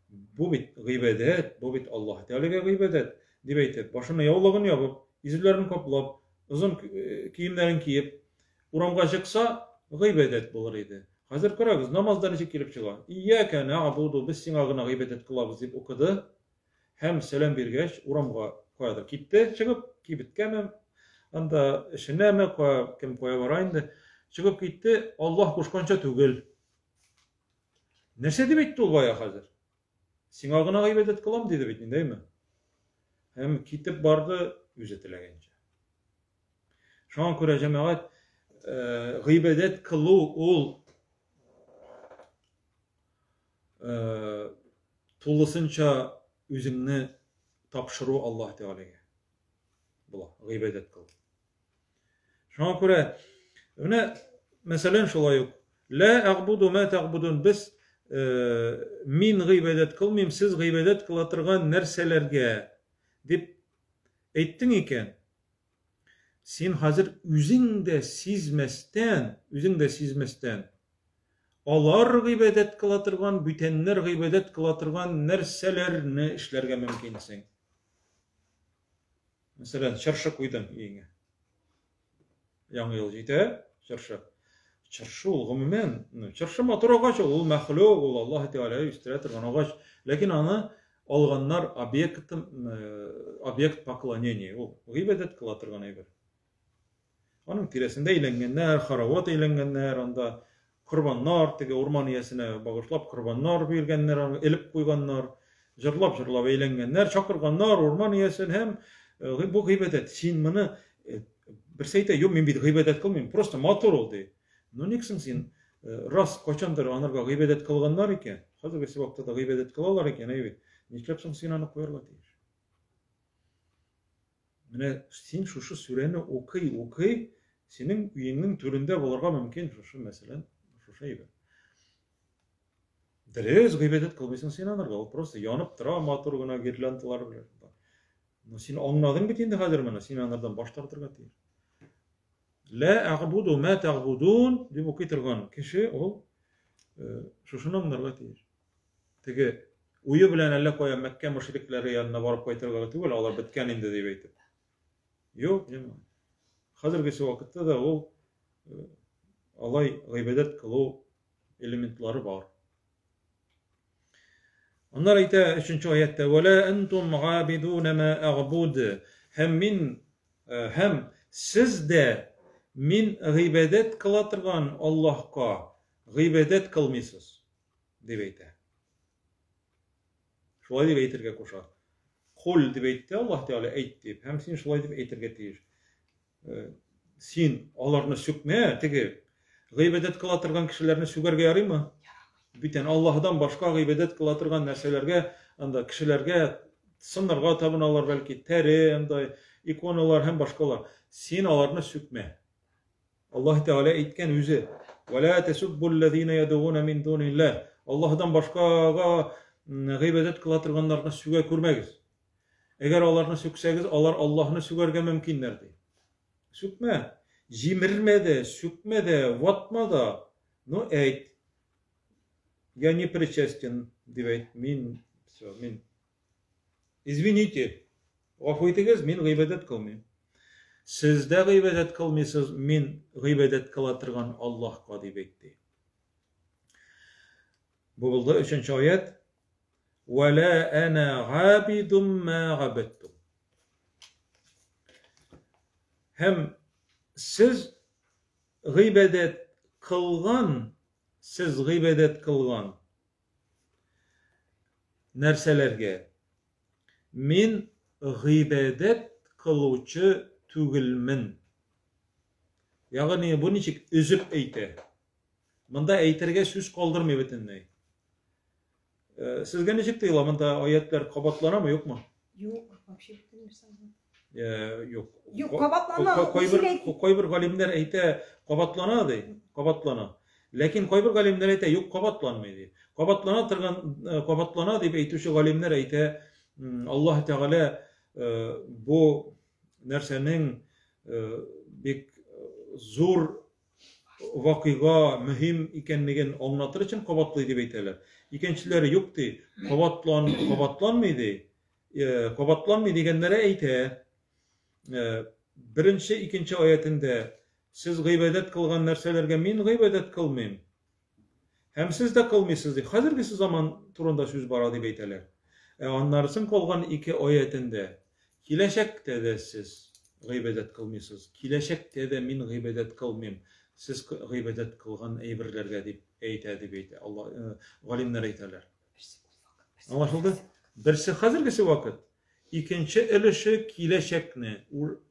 bu bit g'ibodat, bu bit Allah Teala'ga g'ibodat deb aytib, başına yavlig'ini yopib, izlarini qoplab, uzun kiyimlerini kiyib, uramga chiqsa g'ibodat bo'lar edi. Hazır qarag'iz, namozdan necha kelib chiqa. İyyâke na'budu, biz singagına g'ibodat qilamiz deb o'qidi. Hem selam bergach, uramga qo'yadi. Ketdi, chiqib, kibitganmi, anda ishinami kim qo'ya boraydi. Chiqib ketdi, Alloh qo'shgancha tugul. Nerse deb aytdi u boya hazır? Singagına g'ibodat qilam dedi aytdi, deymi? Hem ketib bordi o'zi tilagancha. Shunga ko'ra jamoat g'ibodat qiluv ol to'lishincha o'zingni topshiruv Allah Teala'ga. Bula g'ibodat qil. Shunga ko'ra buni masalan shulay yo'q. La a'budu ma ta'budun, biz min g'ibodat qilmayman, siz g'ibodat qila turgan narsalarga deb aytding ekan. Sen hazır o'zingda sizmasdan Alar g'ibodat qila turgan, bütenler g'ibodat qila turgan narsalarni ishlarga mumkinsan. Masalan, chirshi qo'yding uyingga. Yangi yil jeydi, chirshi. Chirshi ul umuman, chirshi motor og'achi, ul maxluq, ul Alloh Teala ustira turgan og'ach, lekin uni olganlar obyekt поклонения, ul g'ibodat qila turgan aybi. Onun tiresinde eylengenler, haravat eylengenler, onda kurbanlar, tege orman iyesine bağışlap kurbanlar bergenler, elip koyganlar, jırlap eylengenler, çakırganlar, orman iyesine hem bu g'ibodat. Sen bunu bir seyte yok, men bir g'ibodat kılmayayım, prosta motor oldu. No neksin sen ras kaçandır anırga g'ibodat kılganlar iken, hazır bir vakti da g'ibodat kılalar iken, eybi. Neçlepsin sen anı koyarga deyir. Mine sen şu süreni okuy, senin uyinin türünde bolarga mümkün şu mesela. Şeybe. Deriz g'ibodat qilmaysan sen anarga, o prosta yonib tura motorgina girlantalar bilan. No sen anlading bit endi hozir mana sen anardan bosh tortirga deyir. La a'budu ma ta'budun deb o'qitirgan kishi ol shuni anlarga deyir. Tege uyi bilan alla qo'ya Makka mushriklari yanına borib qo'ytirga tugul, ular bitgan endi deb aytib. Yo'q, nima. Hozirgi vaqtda da o alay g'ibodat qilib elementlari bor. Onlar ayta 3-oyatda "Wala antum g'abidun ma a'bud." Hem siz de min g'ibodat qila turgan Allohga g'ibodat qilmaysiz deb ayta. Shulay deb aytirga qo'shar. Qul deb aytdi Alloh Teala ayt deb. Hem sen shulay deb aytirga tegir. Sen ularni sukma, tege g'ibodat qila turgan kishilarni sugarga yaraymi? Biten Allah'dan başka g'ibodat qila turgan narsalarga, anda kishilarga, sınırga tapınalar belki, teri, anda ikonalar hem başkalar. Sen ularni sukma. Allah Teala aytgan o'zi: "Wa la tasubbul-lezina yad'una min dunillah." Allah'dan başkaga g'ibodat qila turganlarni suga ko'rmagiz. Eğer ularni suksagiz, ular Allah'ni sugarga mumkinlar deydi. Sukma. Jimirmede, sükmede, vatmada, no ayt. Я не причастен, deyip min, извините, afiyetiniz, min g'ibodat qilmayman. Sizde g'ibodat qilmaysiz, min g'ibodat qila turgan Allohga deb aytdi. Bu bo'ldi 3-oyat. وَلَا أَنَا عَابِدٌ مَا عَبَدْتُمْ. Hem siz gıybedet kılgan nerselerge min gıybedet kıluvçı tügülmin. Yani bu niçik üzüp eyte. Mında eyterge süz kaldırmıyor bütünlüğü. Sizge niçik değil mında ayetler kabatlana mı yok mu? Yok, вообще bilmirsən. Yok. Yok, kabatlana. Koy bir galimler eyte kabatlana dey. Kabatlana. Lekin koy bir galimler eyte yok kabatlanmaydı. Kabatlana deyip eytüşü galimler eyte Allah Teala bu nersenin bir zor vakıga mühim ikenligin anlatır için kabatlıydı beyteler. İkinçileri yoktu. Kabatlanmaydı. Kabatlanmaydı diyenlere eyte birinci ikinci ayetinde siz gıybedet kılgan nerselerge min gıybedet kılmayım. Hem siz de kılmıyorsunuz. Hazırki zaman turunda söz baradı beyteler. Anlarsın kolgan iki ayetinde kileşekte de siz gıybedet kılmıyorsunuz. Kileşekte de min gıybedet kılmayım. Siz gıybedet kılgan eybirlerge deyip eytedi beyte. Allah galimler eyterler. Anlaşıldı? Birisi hazırkisi vakit. İkinci ilişi kileşekni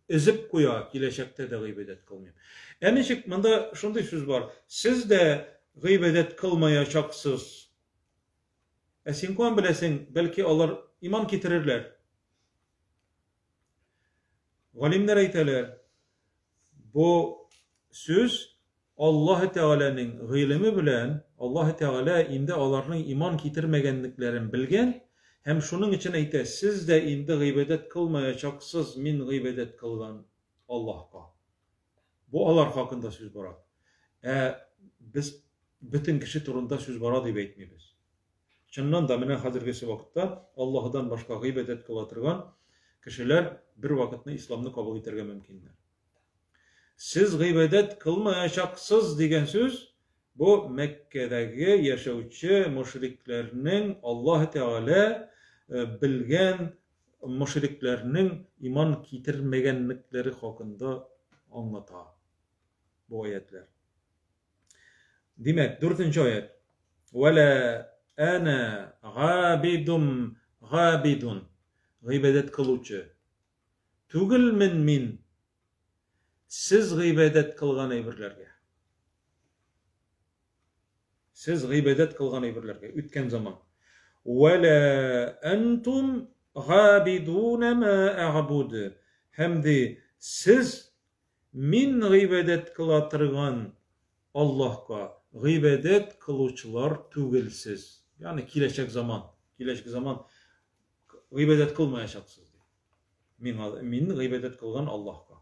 ezip koya kileşekte de gıybedet kılmayım. Emişik bunda şunday söz var. Siz de gıybedet kılmayacaksınız. Sen koyan bilesin belki onlar iman getirirler. Galimler eyteler. Bu söz Allah Teala'nın gıylemi bilen Allah Teala indi onların iman getirmegenliklerini bilgen hem şunun için eyte siz de indi gıybedet kılmayacaksınız min gıybedet kılgan Allah'a. Bu Allah hakkında söz var. Biz bütün kişi turunda söz var deyip eytmeybiz. Çınnan da mene hazırgısı vakitte Allah'dan başka gıybedet kılatırgan kişiler bir vakitini İslam'ını kabul eterge mümkünler. Siz gıybedet kılmayacaksınız diyen söz bu Mekke'deki yaşayıcı müşriklerinin Allah Teala bilgen müşriklerinin iman getirmegenlikleri hakkında anlata bu ayetler. Demek 4. ayet. وَلَا أَنَا غَابِدٌ gıybedet kılıcı. Tugil min siz gıybedet kılgan eybirlerge. Siz gıybedet kılgan eybirlerge. Ütken zaman. وَلَا أَنْتُمْ غَابِدُونَ مَا أَعْبُدُ hem de siz min gıybedet kılatırgan Allah'a gıybedet kılıçlar tugilsiz. Yani kileşek zaman gıybedet kılmayacaksınız. Min gıybedet kılgan Allah'a.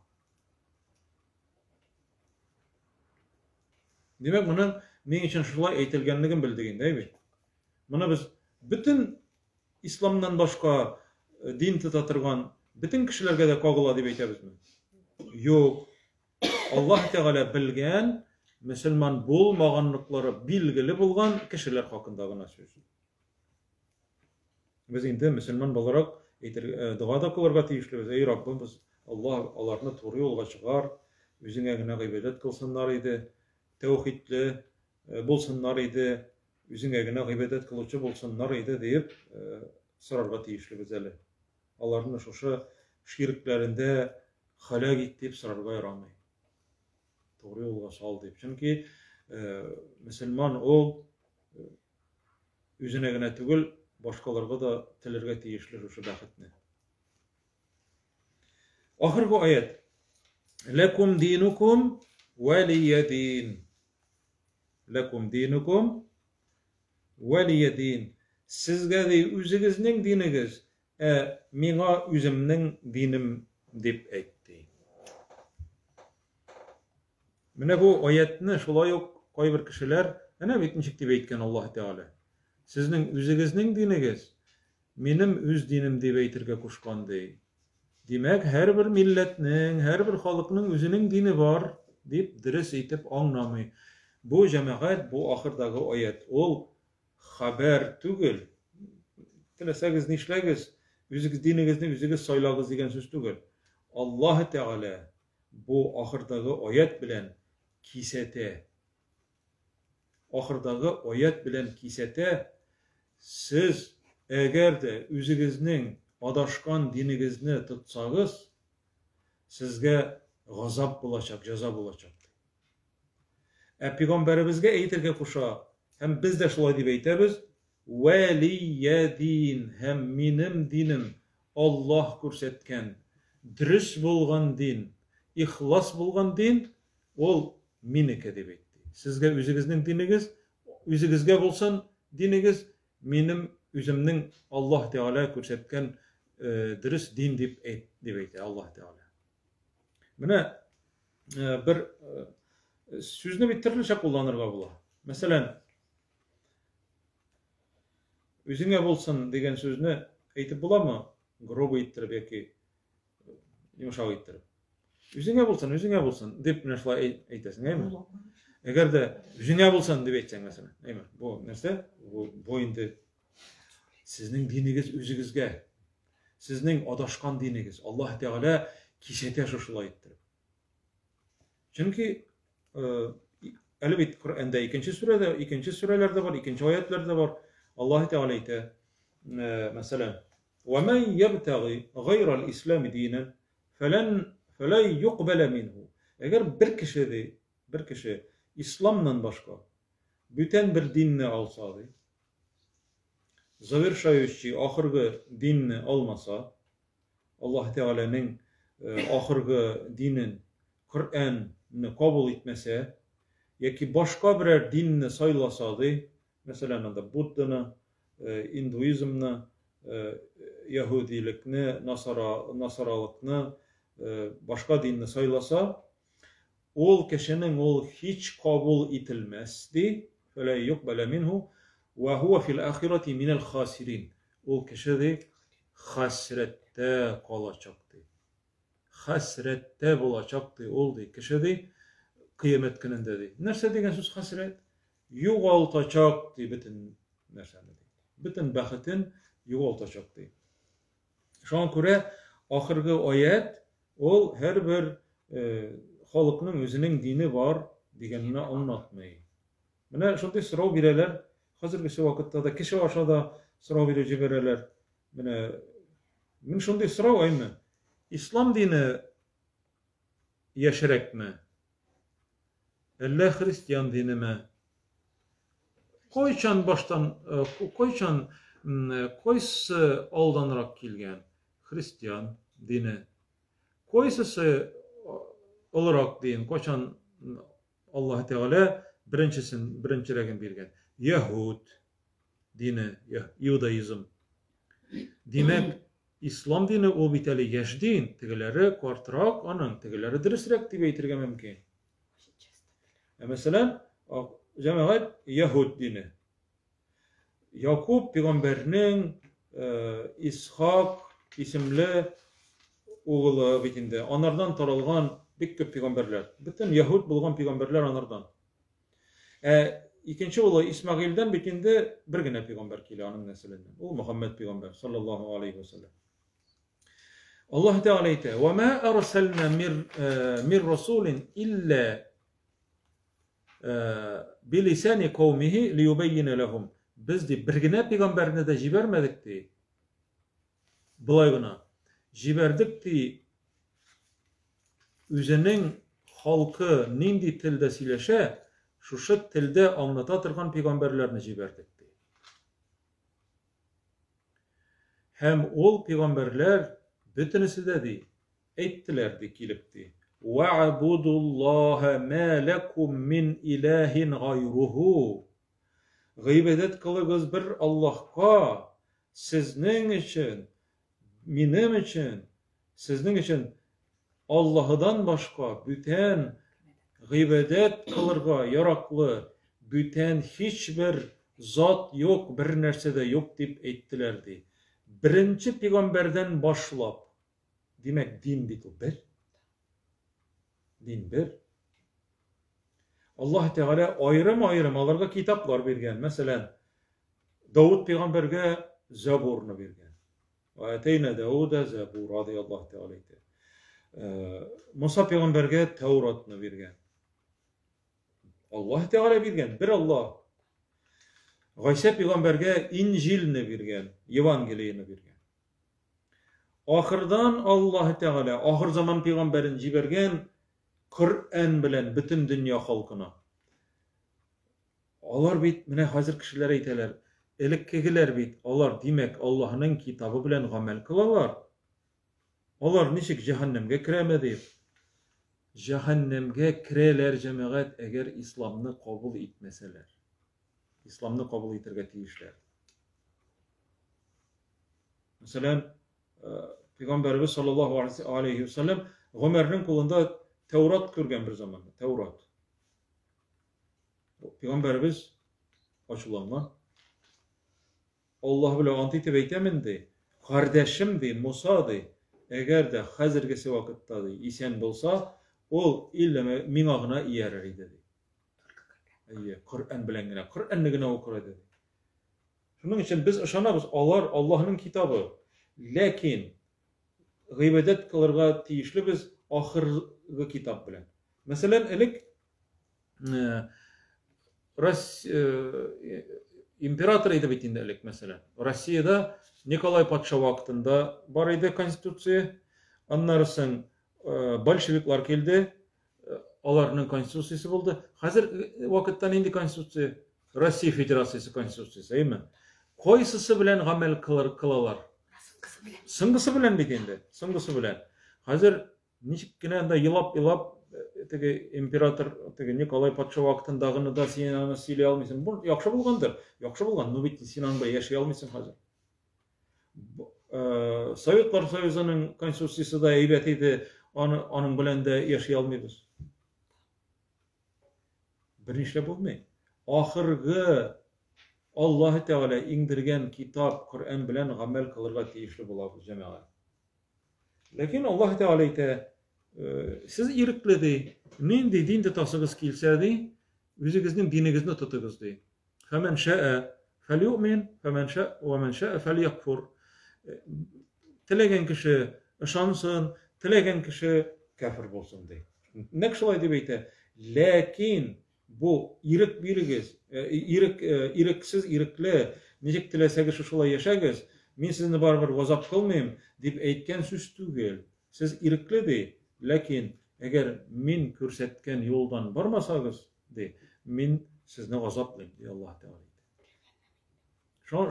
Demek bunun ne için şulay eytilgenligin bildiğin değil mi? Buna biz bütün İslam'dan başka din tutatırgan bütün kişilerge de kagıla deyip eytemiz mi? Yok. Allah Teala bilgen Müslüman bolmaganlıkları bilgili bulgan kişiler hakkında gına söz. Biz indi Müslüman olarak dua da kılarga tiyişliyiz. Ey Rabbimiz Allah onlarını doğru yolga çıkar. Üzüne gına gıybedet kılsınlar idi. Tevhidli bulsunlar idi. Üzüne gına gıybedet kılıcı bulsunlar idi deyip sırarga tiyişliyiz eli. Onların şu şirklerinde hala gittiğip sırarga yaramay. Doğru yolga sal deyip. Çünkü Müslüman ol üzüne gına tügül başkalarga da tilirge tiyişli şu bakitni. Ahırgı ayet. Lekum dinukum veliyedin. Lekum dinukum veliyedin. Sizge de üzügizning dinigiz. Mina üzümning dinim dip etti. Mine bu ayetini şulay yok koy bir kişiler ene bitmişik dip eytken Allah Teala. Sizning üzügizning dinigiz menim üz dinim dip eytirge kuşkan dey. Demek her bir milletning, her bir halkning üzünün dini var deyip dires eytip anlamay. Bu cemaat bu ahırdagi ayet ol haber tügül tilesegez nişlegez, üzügiz dinigizni üzügiz saylagız degen söz tugel. Allah Teala bu ahırdağı ayet bilen kisete, ahırdağı ayet bilen kisete, siz eğer de üzügizning adaşkan dinigizni tutsagız, sizge gazap bulacak, ceza bulacak. Peygamberimizge eytirge kuşa, hem biz de şulay dip eytemiz, veliye din, hem minim dinim Allah kursetken, dürüst bulgan din, ihlas bulgan din, ol minike dip eytti. Sizge üzügizning dinigiz, üzügizge bolsun dinigiz, minim üzümning Allah Teala kursetken dürüst din dip eytti Allah Teala. Mine bir sözünü bitirliçe kullanırga bula. Mesela üzüňe bolsun degen sözünü eytip bulamı? Grobu ettirip yoki yumşak ettirip. Üzüňe bolsun dep näşe eytesin, eými? Eger de üzüňe bolsun dep eytseň mesela, eými? Bu nerse? Bu indi sizning dinigiz üzügizge, sizning adaşkan dinigiz Allah Teala kişete şuşulay ettirip. Çünkü elbet Kur'an'da ikinci surelerde var, ikinci ayetlerde var. Allah Teala ite mesela وَمَنْ يَبْتَغِ غَيْرَ الْإِسْلَامِ دِينًا فَلَنْ يُقْبَلَ مِنْهُ. Eğer bir kişi İslam'dan başka bütün bir dinni alsadı, završajući ahırgı dinni almasa, Allah Teala'nın ahırgı dinin Kur'an'ını kabul etmese, yoki başka birer dinni saylasadı, mesela da Budda'nı, Hinduizmni, Yahudilikni, Nasaralıkni, başka dinni saylasa, ol kişinin ol hiç kabul etilmezdi. فَلَا يُقْبَلَ مِنْهُ وَهُوَ فِي الْآخِرَةِ مِنَ الْخَاسِرِينَ. O kişi de hasrette kalacaktı. Hasrette bulacaktı. Oldu. Kişi de kıyamet gününde de. Nerse degen söz hasret? Yoğaltacaktı bütün nerseni. Bütün bahitin yoğaltacaktı. Şu an göre ahırgı ayet ol her bir halkının özünün dini var degenini anlatmayı. Mine şunday sırav bireler, hazırki vakitte da kişi aşağıda sırav bireci bireler. Min şunday sırav aymi? İslam dini yaşarek mi? Elle Hristiyan dini mi? Koyçan baştan, koysı aldanarak kilgen Hristiyan dini. Koysı olarak deyin, koçan Allah Teala birinçiregin birgen. Yahud dini, Judaizm. Demek İslam dini o biteli yaş din, tegeleri kortrak anın, tegeleri dürüstrek diye eytirge mümkün. Mesela cemaat Yahud dini. Yakup peygamberinin İshak isimli oğlu bitinde. Onlardan taralgan bir köp peygamberler. Bütün Yahud bulgan peygamberler onlardan. İkinci oğlu İsmail'den bitinde bir gene peygamber kili onun nesilinden. O Muhammed peygamber sallallahu aleyhi ve sellem. Allah Teala ite وَمَا أَرْسَلْنَا مِنْ رَسُولٍ إِلَّا بِلِسَانِ قَوْمِهِ لِيُبَيِّنَ لَهُمْ. Biz de bir gene peygamberine de jibermedik de. Bulaygına. Jiberdik de üzerinin halkı nindi tilde sileşe, şu tilde anlatatırgan peygamberlerine jiberdik de. Hem ol peygamberler bütünüsü de ettiler de kilipti. وَعَبُدُ اللّٰهَ مَا لَكُمْ مِنْ إِلَٰهٍ غَيْرُهُ. Gıybedet kılığız bir Allah'a, sizin için, benim için, sizin için Allah'dan başka bütün gıybedet kılırga yaraklı, bütün hiçbir zat yok, bir nerse de yok deyip ettilerdi. Birinci peygamberden başlap, demek din bitu bir. Din bir. Allah Teala ayrım ayrım alarga kitaplar bergen. Mesela Davud peygamberge Zabur'unu bergen. Ve eteyne Davud'a Zabur radıyallahu teala. Musa peygamberge Tevrat'ını bergen. Allah Teala bergen, bir Allah. Gaysa peygamberge İncil'ni bergen, Evangeliyini bergen. Ahırdan Allah Teala, ahır zaman peygamberin jibergen Kur'an bilen bütün dünya halkına. Onlar bit, mine hazır kişiler eyteler, elikkegiler bit, onlar demek Allah'ın kitabı bilen gamel kılalar. Onlar nişik cehennemge kiremedi. Cehennemge kireler cemaat eğer İslam'ını kabul etmeseler. İslam'ını kabul etirge tiyişler. Mesela Peygamberimiz sallallahu aleyhi ve sellem Ömer'in kolunda Tevrat görgen bir zamanda. Tevrat. Peygamberimiz açılanma. Allah bile antite beytemindi. Kardeşimdi, Musa'dı. Eğer de hazırgesi vakittadı, isen bolsa, ol illeme minağına iyerer dedi. Kur'an bilen gine, Kur'an'ı gine okur dedi. Şunun için biz ışanabız, Allah'ın kitabı. Lakin gıybedet kılırga tiyişli biz ahırgı kitap bilen. Mesela elik imperator edip etinde elik mesela. Rusya'da Nikolay Paşa vaktinde var idi konstitusiya. Anlarsın Bolşeviklar keldi. Onların konstitusiyası buldu. Hazır vakittan indi konstitusiya. Rusya Federasyası konstitusiyası, değil mi? Koysusu bilen gamel kılalar. Sıngısı bilen bitindi. Sıngısı bilen. Hazır nişikine de yılap tege imperator tege Nikolay Paşa vaktındagını da Sinan'ı sile almışsın. Bu yakşı bulgandır. Yakşı bulgan. Nu bitti Sinan'da yaşay almışsın hazır. Sovetlar Soyuzu'nun konstitusiyası da eybet idi. Onun bilen de yaşay almıyız. Birinci bu mu? Ahırgı Allah Teala indirgen kitap Kur'an bilen amel kılırga tiyişli bulabız cemaat. Lakin Allah Teala ite siz irikledi. Nindi dinde tasıgız kilsedi. Üzügüzün dinigizini tutuguzdi. Femen şa'e felyu'min, femen şa'e ve men şa'e felyakfur. Tilegen kişi ışansın, tilegen kişi kafir bolsun dey. Nekşolay debeyte. Lakin bu irik birigiz, iriksiz irikli, necek tilesegi şuşulay yaşagız, men sizni barbar gazap kılmayım, dip eytken süz tügel. Siz irikli dey. Lakin eğer men körsetken yoldan barmasagız dey, men sizni gazaplayım dey Allah Teala.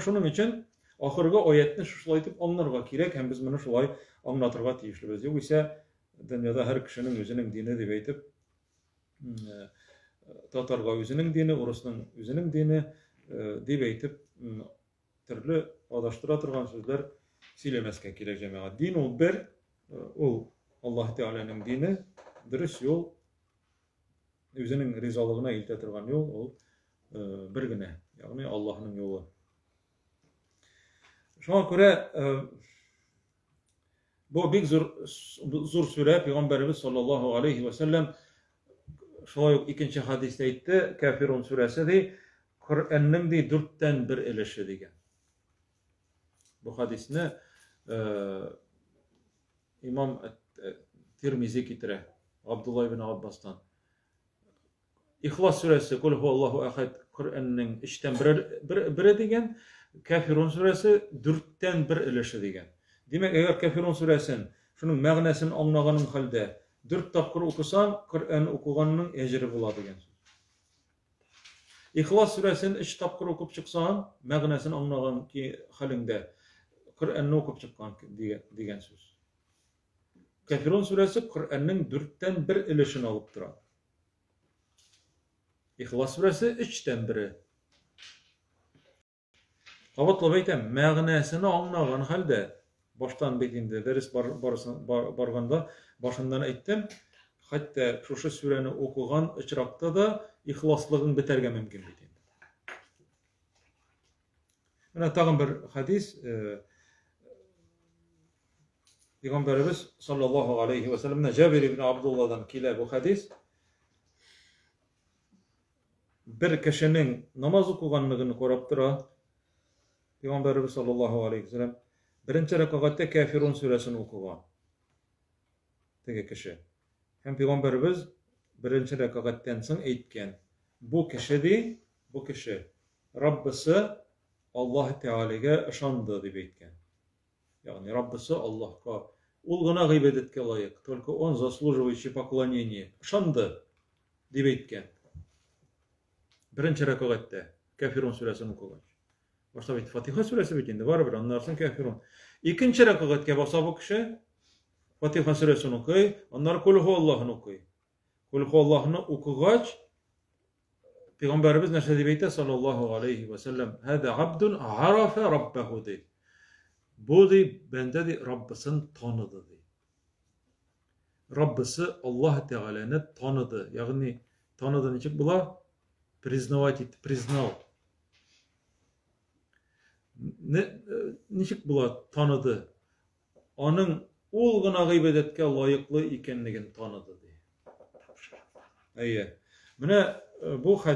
Şunun için ahırga ayetni şuşulaytıp anlarga kirek, hem biz bunu şulay anlatırga tiyişlibiz. Yok ise dünyada her kişinin özünün dini dip eytip, Tatarga özünün dini, Urus'un özünün dini dip eytip, türlü adaştıra turgan sözler silemeske kirek cemaat. Din ol bir, ol Allah Teala'nın dini, dürüst yol, özünün rizalığına iltetirgan yol, ol birgine, yani Allah'ın yolu. Şuna göre bu bir zor süre Peygamberimiz sallallahu aleyhi ve sellem şuna ikinci hadiste etti, Kafirun suresi de Kur'an'ın de 4'ten 1 eleşi degen. Bu hadisini İmam Tirmizi kitire, Abdullah ibn Abbas'tan. İhlas suresi, Kul huvallahu ahad, Kur'an'ın 3'ten 1 degen, Kafirun suresi 4'ten 1 eleşi degen. Demek eğer Kafirun suresinin şunun mağnasını anlaganın halde 4 tapkır okusan, Kur'an okuganının ecri buladı degen. İhlas suresini 3 tapkır okup çıksan, mağnasını anlagan ki halinde Kur'an'ı okup çıkan degen söz. Kafirun suresi Kur'an'ın 4'ten 1 eleşini alıp duran. İhlas suresi 3'ten 1'i. Qabatla beytem, mağnasını anlagan halde baştan betinde ders barganda başından ettim. Hatta şu sureni okugan ıçrakta da ihlaslığın biterge mümkün betinde. Mana tağın bir hadis Peygamberimiz sallallahu aleyhi ve sellem'ne Cabir ibn Abdullah'dan kile bu hadis bir kişinin namaz okuganlığını koraptıra. Peygamberimiz sallallahu aleyhi ve sellem birinci rekatta Kafirun suresini okugan. Tege kişi. Hem Peygamberimiz birinci rekattan soň aýtgan. Bu kişi Rabbisi Allah Teala'ga ışandı diýip aýtgan. Yani Rabbisi Allah'a ol gına gıybedetke layık, только он заслуживающий поклонения. Işandı diýip aýtgan. Birinci rekatta Kafirun suresini okugan. Başta bir Fatiha suresi bitindi. Var bir anlarsın Kafirun. İkinci rekatga basa bu kişi Fatiha suresini okuy, onları Kul huvallohunu okuy. Kul huvallohunu okugaç Peygamberimiz näşe diýip aýtdy sallallahu aleyhi ve sellem: "Hada abdun arafa rabbahu." diýip. Bu diýip bende diýip Rabbisini tanıdy diýip. Rabbisi Allah Teala'ny tanıdı. Yani tanıdığın için bula признавать etdi, признал. Niçik bula tanıdı? Onun ol gına gıybedetke layıklı ikenligini tanıdı diýip. Aýe. Mine bu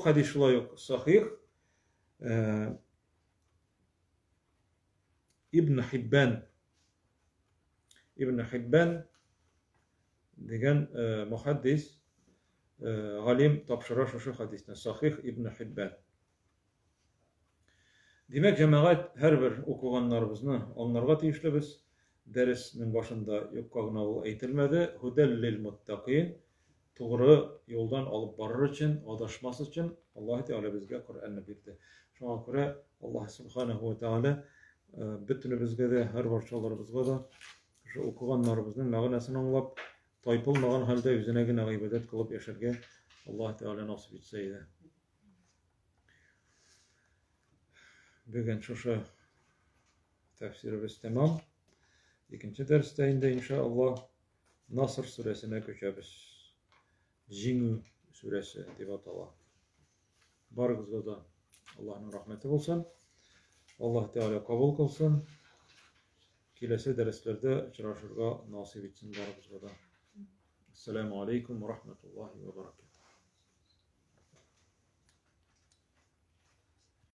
hadis şulay sahih. İbn Hibban degan muhaddis galim tapşyrar şu hadisni sahih İbn Hibban. Demek cemaat her bir okuganlarımızı onlarga tiýişli biz dersinin başında ýokgagyna ol aýtylmady. Hudel lil muttaqin, toğry yoldan alıp barar için, adaşmas için Allah Teala bizge Kur'an'ı berdi. Şoňa görä Allah subhanahu ve taala bütün bizge de her barçalarımızga da şu okuganlarımızın magnasyny anlap taýpylmagan halda üzüne gine gıybet kılıp yaşarga Allah Teala nasip etseydi. Bugün şu tefsirimiz tamam. İkinci derste inde inşallah Nasr suresine köçebiz. Jimu suresi diýip atalar. Barygızga da Allah'ın rahmeti bolsun. Allah Teala kabul kılsın. Kilesi derslerde uçraşırga nasip etsin barygızga da. Esselamu aleyküm ve rahmetullahi ve berekatuhu.